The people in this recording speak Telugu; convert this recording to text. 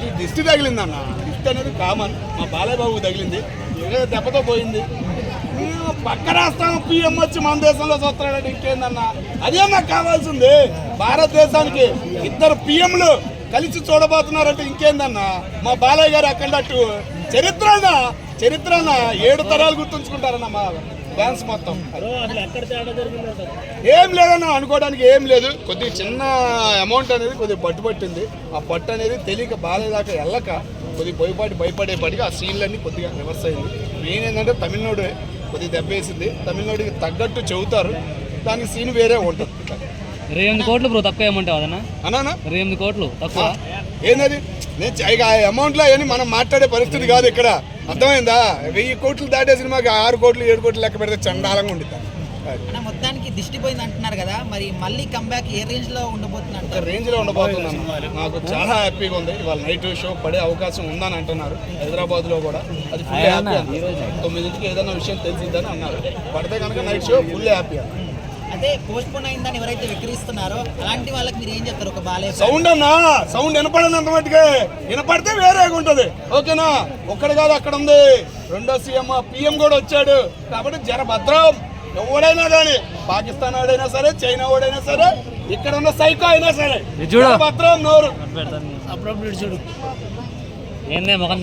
కొద్ది దిష్టి తగిలిందన్న. దిష్టి అనేది కామన్. మా బాలయ్య బాబు తగిలింది, దెబ్బతో పోయింది. పక్క రాష్ట్రం పిఎం వచ్చి మన దేశంలో చూస్తున్నాడంటే ఇంకేందన్నా? అదే నాకు కావాల్సింది. భారతదేశానికి 2 పిఎంలు కలిసి చూడబోతున్నారంటే ఇంకేందన్నా? మా బాలయ్య గారు అక్కడట్టు చరిత్ర 7 తరాలు గుర్తుంచుకుంటారన్న మా డ్యాన్స్ మొత్తం. ఏం లేదన్నా, అనుకోవడానికి ఏం లేదు. కొద్దిగా చిన్న అమౌంట్ అనేది కొద్దిగా పట్టింది. ఆ పట్టు అనేది తెలియక బాలయ్య దాకా వెళ్ళక కొద్దిగా భయపడేపాటికి ఆ సీన్లన్నీ కొద్దిగా రివర్స్ అయింది. మెయిన్ ఏంటంటే తమిళనాడు కొద్దిగా దెబ్బేసింది. తమిళనాడుకి తగ్గట్టు చెబుతారు, దానికి సీన్ వేరే ఉంటుంది. 8 కోట్లు బ్రో తక్కువ అమౌంట్ అదన్నా అన్నా 8 కోట్లు తక్కువ ఏంటది? నేను ఇక ఆ అమౌంట్లో అని మనం మాట్లాడే పరిస్థితి కాదు ఇక్కడ, అర్థమైందా? 1000 కోట్లు దాటే సినిమాకి 6 కోట్లు 7 కోట్లు లెక్క పెడితే చండాలంగా ఉండిద్ది. మొత్తానికి దిష్టి పోయింది అంటున్నారు కదా, మరి మళ్ళీ కంబ్యాక్ ఏ రేంజ్ లో ఉండబోతుంది? రేంజ్ లో ఉండబోతుంది. నాకు చాలా హ్యాపీగా ఉంది. ఇవాళ నైట్ షో పడే అవకాశం ఉందని అంటున్నారు హైదరాబాద్ లో కూడా. అది ఫుల్ హ్యాపీ. 9ంటికి ఏదైనా విషయం తెలిసిద్దని అన్నారు. పడితే కనుక నైట్ షో ఫుల్ హ్యాపీ. అదే పోస్ట్ పోన్ అయిందని ఎవరైతే విక్రయిస్తున్నారో అలాంటి వాళ్ళకి మీరు ఏం చెప్తారు? ఒక బాలయ్య సౌండ్ అన్నా, సౌండ్ వినపడనంత మట్టుకే, వినపడితే వేరేగా ఉంటది. ఓకేనా? ఒక్కడు కాదు, అక్కడ ఉంది 2వ సీఎం పిఎం కూడా వచ్చాడు. కాబట్టి జర భద్రం. ఎవడైనా కానీ, పాకిస్తాన్ వాడైనా సరే, చైనా వాడైనా సరే, ఇక్కడ ఉన్న సైకో అయినా సరే, భద్రం నోరు. ఏందే మొఖం